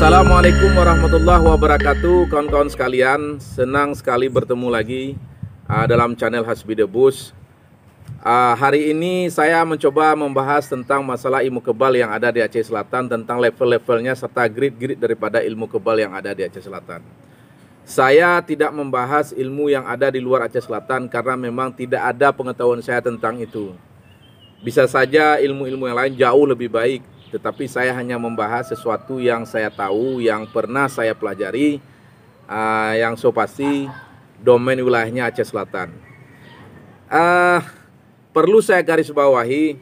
Assalamualaikum warahmatullahi wabarakatuh, kawan-kawan sekalian. Senang sekali bertemu lagi dalam channel Hasbi The Bus. Hari ini saya mencoba membahas tentang masalah ilmu kebal yang ada di Aceh Selatan, tentang level-levelnya serta grid-grid daripada ilmu kebal yang ada di Aceh Selatan. Saya tidak membahas ilmu yang ada di luar Aceh Selatan karena memang tidak ada pengetahuan saya tentang itu. Bisa saja ilmu-ilmu yang lain jauh lebih baik, tetapi saya hanya membahas sesuatu yang saya tahu, yang pernah saya pelajari, yang so pasti domain wilayahnya Aceh Selatan. Perlu saya garis bawahi,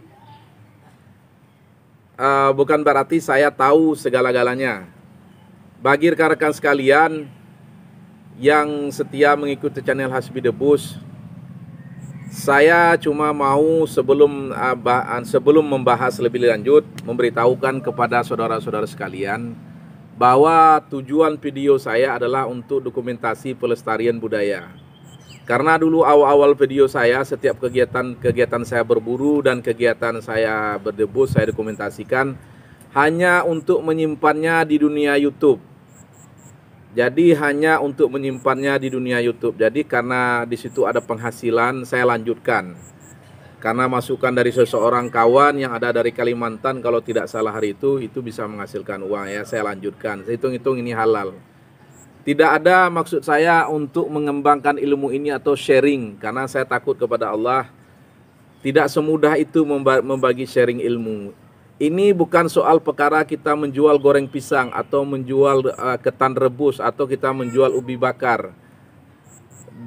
bukan berarti saya tahu segala-galanya. Bagi rekan-rekan sekalian yang setia mengikuti channel Hasbi The Bus, saya cuma mau sebelum membahas lebih lanjut memberitahukan kepada saudara-saudara sekalian bahwa tujuan video saya adalah untuk dokumentasi pelestarian budaya. Karena dulu awal-awal video saya, setiap kegiatan saya berburu dan kegiatan saya berdebus saya dokumentasikan hanya untuk menyimpannya di dunia YouTube. Jadi hanya untuk menyimpannya di dunia YouTube. Jadi karena di situ ada penghasilan, saya lanjutkan. Karena masukan dari seseorang kawan yang ada dari Kalimantan, kalau tidak salah hari itu bisa menghasilkan uang, ya saya lanjutkan. Saya hitung-hitung ini halal. Tidak ada maksud saya untuk mengembangkan ilmu ini atau sharing, karena saya takut kepada Allah. Tidak semudah itu membagi sharing ilmu. Ini bukan soal perkara kita menjual goreng pisang atau menjual ketan rebus atau kita menjual ubi bakar.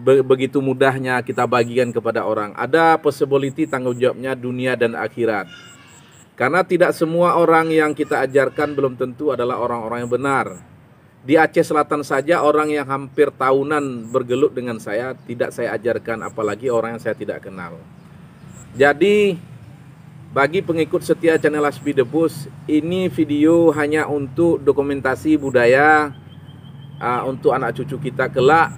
Begitu mudahnya kita bagikan kepada orang. Ada possibility tanggung jawabnya dunia dan akhirat. Karena tidak semua orang yang kita ajarkan belum tentu adalah orang-orang yang benar. Di Aceh Selatan saja orang yang hampir tahunan bergelut dengan saya tidak saya ajarkan, apalagi orang yang saya tidak kenal. Jadi bagi pengikut setia channel Hasbi The Bus, ini video hanya untuk dokumentasi budaya untuk anak cucu kita kelak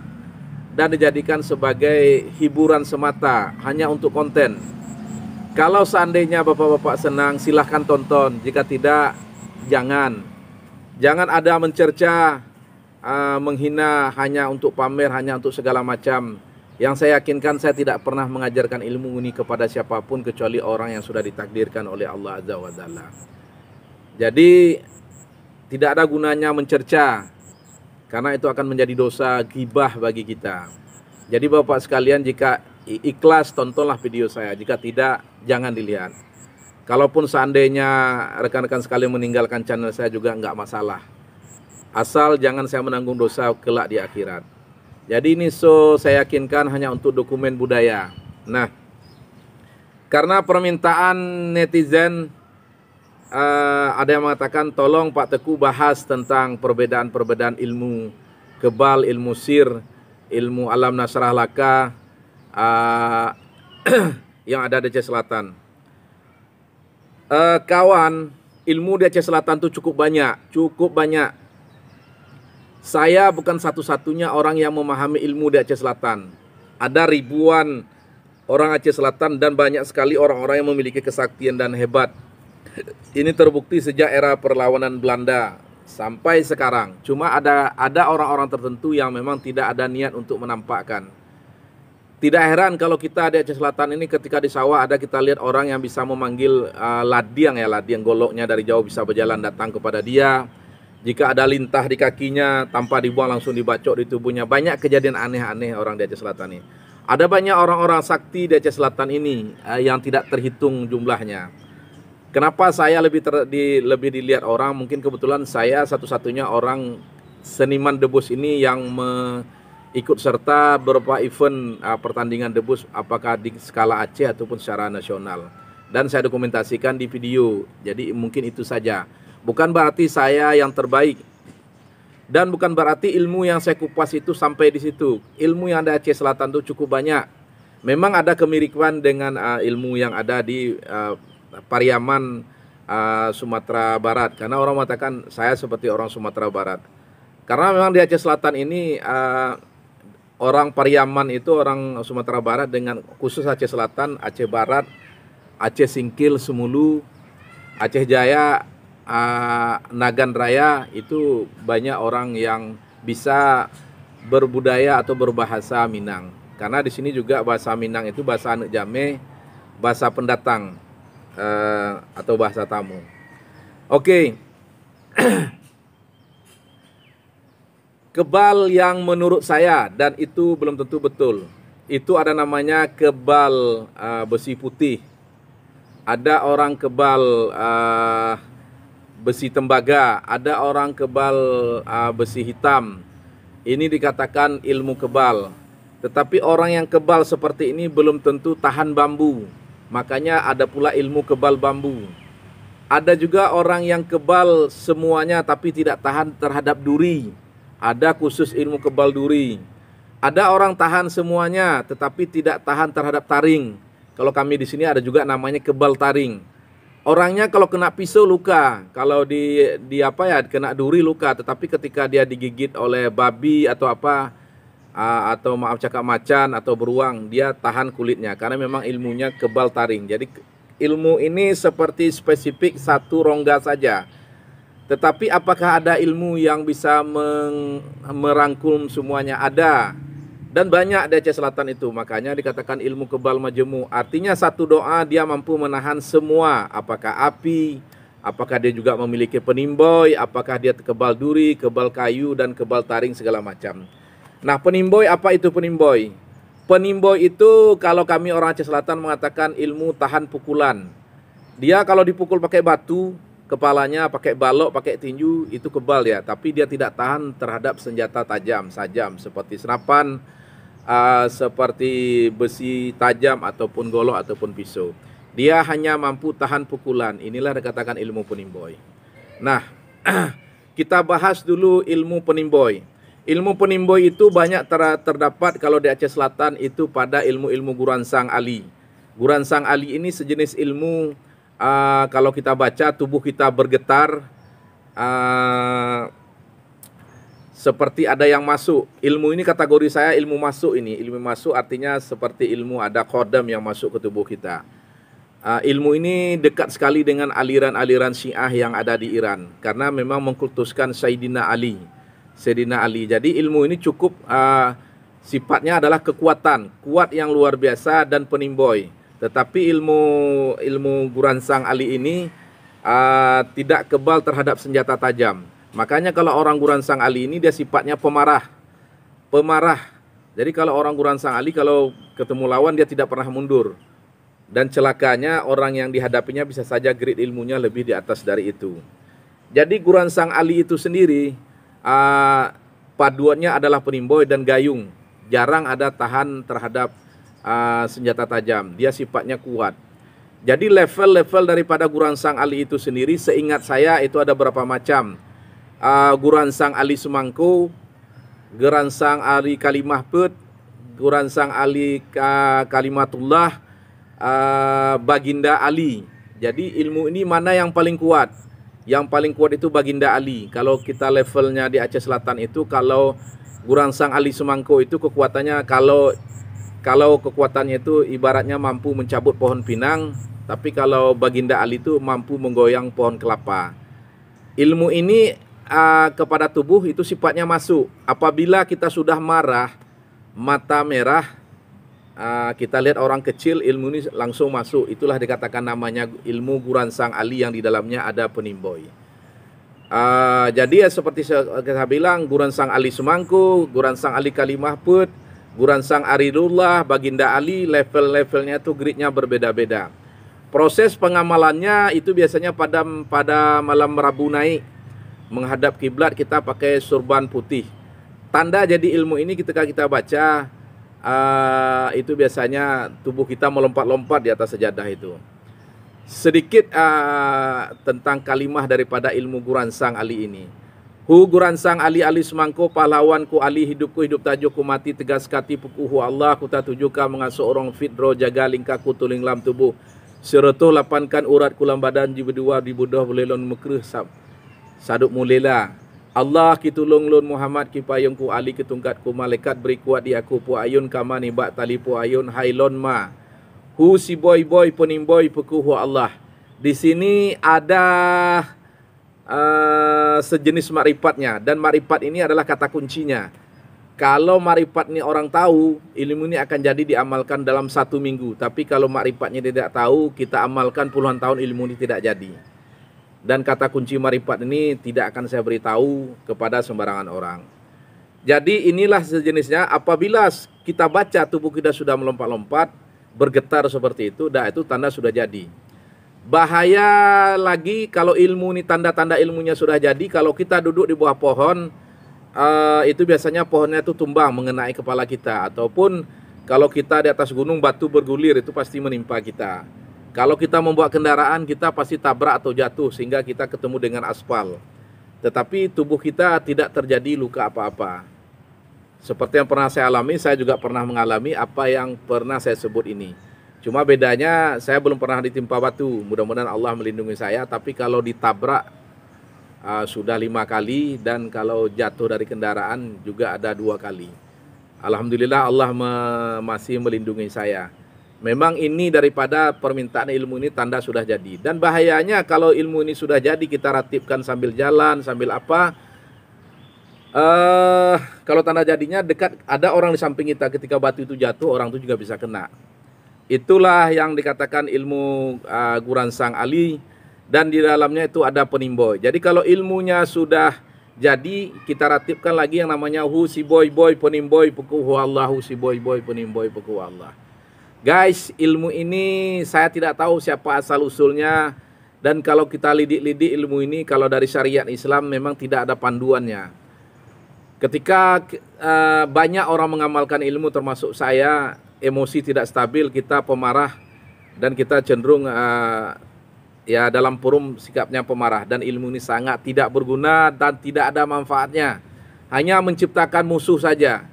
dan dijadikan sebagai hiburan semata, hanya untuk konten. Kalau seandainya bapak-bapak senang, silahkan tonton. Jika tidak, jangan. Jangan ada mencerca, menghina hanya untuk pamer, hanya untuk segala macam. Yang saya yakinkan saya tidak pernah mengajarkan ilmu ini kepada siapapun kecuali orang yang sudah ditakdirkan oleh Allah Azza wa Jalla. Jadi tidak ada gunanya mencerca, karena itu akan menjadi dosa ghibah bagi kita. Jadi bapak sekalian, jika ikhlas tontonlah video saya, jika tidak jangan dilihat. Kalaupun seandainya rekan-rekan sekalian meninggalkan channel saya juga enggak masalah, asal jangan saya menanggung dosa kelak di akhirat. Jadi ini saya yakinkan hanya untuk dokumen budaya. Nah, karena permintaan netizen, ada yang mengatakan tolong Pak Teguh bahas tentang perbedaan-perbedaan ilmu kebal, ilmu sir, ilmu alam nasrah laka yang ada di Aceh Selatan. Kawan, ilmu di Aceh Selatan itu cukup banyak. Saya bukan satu-satunya orang yang memahami ilmu di Aceh Selatan. Ada ribuan orang Aceh Selatan dan banyak sekali orang-orang yang memiliki kesaktian dan hebat. Ini terbukti sejak era perlawanan Belanda sampai sekarang. Cuma ada orang-orang tertentu yang memang tidak ada niat untuk menampakkan. Tidak heran kalau kita di Aceh Selatan ini ketika di sawah ada kita lihat orang yang bisa memanggil ladiang goloknya dari jauh bisa berjalan datang kepada dia. Jika ada lintah di kakinya tanpa dibuang langsung dibacok di tubuhnya. Banyak kejadian aneh-aneh orang di Aceh Selatan ini. Ada banyak orang-orang sakti di Aceh Selatan ini yang tidak terhitung jumlahnya. Kenapa saya lebih dilihat orang? Mungkin kebetulan saya satu-satunya orang seniman debus ini yang ikut serta beberapa event pertandingan debus, apakah di skala Aceh ataupun secara nasional. Dan saya dokumentasikan di video. Jadi mungkin itu saja. Bukan berarti saya yang terbaik. Dan bukan berarti ilmu yang saya kupas itu sampai di situ. Ilmu yang ada di Aceh Selatan itu cukup banyak. Memang ada kemiripan dengan ilmu yang ada di Pariaman, Sumatera Barat. Karena orang mengatakan saya seperti orang Sumatera Barat. Karena memang di Aceh Selatan ini orang Pariaman itu orang Sumatera Barat, dengan khusus Aceh Selatan, Aceh Barat, Aceh Singkil, Semulu, Aceh Jaya, Nagan Raya itu banyak orang yang bisa berbudaya atau berbahasa Minang. Karena di sini juga bahasa Minang itu bahasa anak jame, bahasa pendatang atau bahasa tamu. Oke. Kebal yang menurut saya, dan itu belum tentu betul, itu ada namanya kebal besi putih. Ada orang kebal besi tembaga, ada orang kebal besi hitam. Ini dikatakan ilmu kebal. Tetapi orang yang kebal seperti ini belum tentu tahan bambu. Makanya ada pula ilmu kebal bambu. Ada juga orang yang kebal semuanya tapi tidak tahan terhadap duri. Ada khusus ilmu kebal duri. Ada orang tahan semuanya tetapi tidak tahan terhadap taring. Kalau kami di sini ada juga namanya kebal taring. Orangnya kalau kena pisau luka, kalau kena duri luka, tetapi ketika dia digigit oleh babi atau atau maaf cakap macan atau beruang, dia tahan kulitnya karena memang ilmunya kebal taring. Jadi ilmu ini seperti spesifik satu rongga saja. Tetapi apakah ada ilmu yang bisa merangkum semuanya? Ada. Dan banyak di Aceh Selatan itu. Makanya dikatakan ilmu kebal majemu. Artinya satu doa dia mampu menahan semua. Apakah api, apakah dia juga memiliki penimboy, apakah dia kebal duri, kebal kayu, dan kebal taring segala macam. Nah, penimboy, apa itu penimboy? Penimboy itu kalau kami orang Aceh Selatan mengatakan ilmu tahan pukulan. Dia kalau dipukul pakai batu, kepalanya pakai balok, pakai tinju, itu kebal ya. Tapi dia tidak tahan terhadap senjata tajam, sajam, seperti senapan, seperti besi tajam, ataupun golok, ataupun pisau. Dia hanya mampu tahan pukulan. Inilah dikatakan ilmu penimboy. Nah, kita bahas dulu ilmu penimboy. Ilmu penimboy itu banyak terdapat kalau di Aceh Selatan itu pada ilmu-ilmu Guransang Ali. Guransang Ali ini sejenis ilmu, kalau kita baca tubuh kita bergetar, seperti ada yang masuk. Ilmu ini kategori saya ilmu masuk ini. Ilmu masuk artinya seperti ilmu ada kodam yang masuk ke tubuh kita. Ilmu ini dekat sekali dengan aliran-aliran Syiah yang ada di Iran. Karena memang mengkultuskan Sayyidina Ali. Jadi ilmu ini cukup sifatnya adalah kekuatan. Kuat yang luar biasa dan penimboy. Tetapi ilmu Guransang Ali ini tidak kebal terhadap senjata tajam. Makanya kalau orang Guransang Ali ini dia sifatnya pemarah. Jadi kalau orang Guransang Ali kalau ketemu lawan dia tidak pernah mundur. Dan celakanya orang yang dihadapinya bisa saja grade ilmunya lebih di atas dari itu. Jadi Guransang Ali itu sendiri paduannya adalah penimboy dan gayung. Jarang ada tahan terhadap senjata tajam. Dia sifatnya kuat. Jadi level-level daripada Guransang Ali itu sendiri seingat saya itu ada berapa macam. Guransang Ali Semangko, Guransang Ali Kalimah Pet, Guransang Ali Kalimatullah, Baginda Ali. Jadi ilmu ini mana yang paling kuat? Yang paling kuat itu Baginda Ali. Kalau kita levelnya di Aceh Selatan itu, kalau Guransang Ali Semangko itu kekuatannya, kalau kekuatannya itu ibaratnya mampu mencabut pohon pinang, tapi kalau Baginda Ali itu mampu menggoyang pohon kelapa. Ilmu ini kepada tubuh itu sifatnya masuk. Apabila kita sudah marah, mata merah, kita lihat orang kecil, ilmu ini langsung masuk. Itulah dikatakan namanya ilmu Guransang Ali yang di dalamnya ada penimboy. Jadi ya seperti saya bilang, Guransang Ali Semangko, Guransang Ali Kalimah Put, Guransang Aridullah, Baginda Ali, level-levelnya itu grade-nya berbeda-beda. Proses pengamalannya itu biasanya pada malam Rabu naik menghadap kiblat kita pakai surban putih. Tanda jadi ilmu ini ketika kita baca itu biasanya tubuh kita melompat-lompat di atas sejadah itu. Sedikit tentang kalimah daripada ilmu Guransang Ali ini. Hu Guransang Ali Ali Semangko, pahlawanku Ali, hidupku hidup tajuk, ku mati tegas kati pukuhu Allah, ku tak tujuka mengasuh orang fitro, jaga lingkaku tuling lam tubuh. Serotoh lapankan urat kulam badan jibedua dibudoh belelon mekreh saduk mulela. Allah kitulung lun Muhammad kipayungku Ali ketungkatku malaikat beri kuat di aku pu ayun kama nibak tali pu ayun hailon ma. Hu si boy penimboy pekuhu Allah. Di sini ada sejenis makrifatnya, dan makrifat ini adalah kata kuncinya. Kalau makrifat ini orang tahu, ilmu ini akan jadi diamalkan dalam 1 minggu. Tapi kalau makrifatnya tidak tahu, kita amalkan puluhan tahun, ilmu ini tidak jadi. Dan kata kunci makrifat ini tidak akan saya beritahu kepada sembarangan orang. Jadi inilah sejenisnya. Apabila kita baca tubuh kita sudah melompat-lompat, bergetar seperti itu, dah itu tanda sudah jadi. Bahaya lagi kalau ilmu ini, tanda-tanda ilmunya sudah jadi. Kalau kita duduk di bawah pohon, itu biasanya pohonnya itu tumbang mengenai kepala kita. Ataupun kalau kita di atas gunung, batu bergulir, itu pasti menimpa kita. Kalau kita membawa kendaraan, kita pasti tabrak atau jatuh sehingga kita ketemu dengan aspal. Tetapi tubuh kita tidak terjadi luka apa-apa. Seperti yang pernah saya alami, saya juga pernah mengalami apa yang pernah saya sebut ini. Cuma bedanya saya belum pernah ditimpa batu, mudah-mudahan Allah melindungi saya. Tapi kalau ditabrak sudah 5 kali, dan kalau jatuh dari kendaraan juga ada 2 kali. Alhamdulillah Allah masih melindungi saya. Memang ini daripada permintaan ilmu ini tanda sudah jadi. Dan bahayanya kalau ilmu ini sudah jadi, kita ratibkan sambil jalan, sambil apa. Kalau tanda jadinya dekat, ada orang di samping kita, ketika batu itu jatuh, orang itu juga bisa kena. Itulah yang dikatakan ilmu Guransang Ali, dan di dalamnya itu ada penimboy. Jadi kalau ilmunya sudah jadi, kita ratibkan lagi yang namanya hu si boy boy penimboy pukuh Allah, hu si boy boy penimboy pukuh Allah. Guys, ilmu ini saya tidak tahu siapa asal usulnya, dan kalau kita lidik-lidik ilmu ini, kalau dari syariat Islam memang tidak ada panduannya. Ketika banyak orang mengamalkan ilmu, termasuk saya, emosi tidak stabil, kita pemarah, dan kita cenderung ya dalam forum sikapnya pemarah, dan ilmu ini sangat tidak berguna dan tidak ada manfaatnya, hanya menciptakan musuh saja.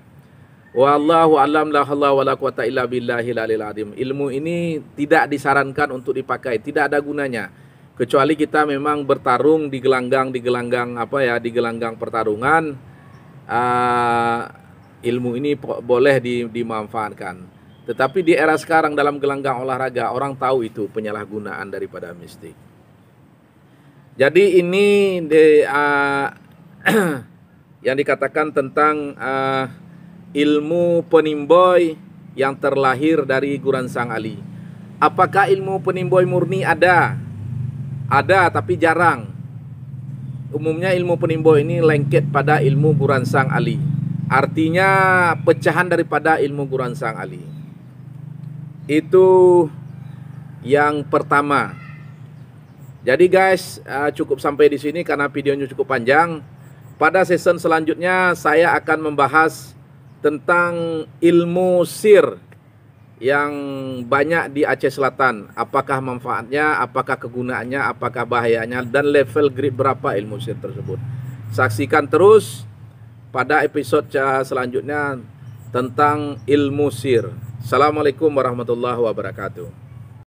Wallahu a'lam, la haula wala quwata illa billahil aliyil azim. Ilmu ini tidak disarankan untuk dipakai, tidak ada gunanya, kecuali kita memang bertarung di gelanggang di gelanggang pertarungan. Ilmu ini boleh dimanfaatkan. Tetapi di era sekarang dalam gelanggang olahraga, orang tahu itu penyalahgunaan daripada mistik. Jadi ini yang dikatakan tentang ilmu penimboy yang terlahir dari Guransang Ali. Apakah ilmu penimboy murni? Ada, tapi jarang. Umumnya ilmu penimboy ini lengket pada ilmu Guransang Ali. Artinya pecahan daripada ilmu Guransang Ali. Itu yang pertama. Jadi guys, cukup sampai di sini karena videonya cukup panjang. Pada season selanjutnya saya akan membahas tentang ilmu sir yang banyak di Aceh Selatan. Apakah manfaatnya, apakah kegunaannya, apakah bahayanya, dan level grade berapa ilmu sir tersebut. Saksikan terus pada episode selanjutnya tentang ilmu sir. Assalamualaikum warahmatullahi wabarakatuh.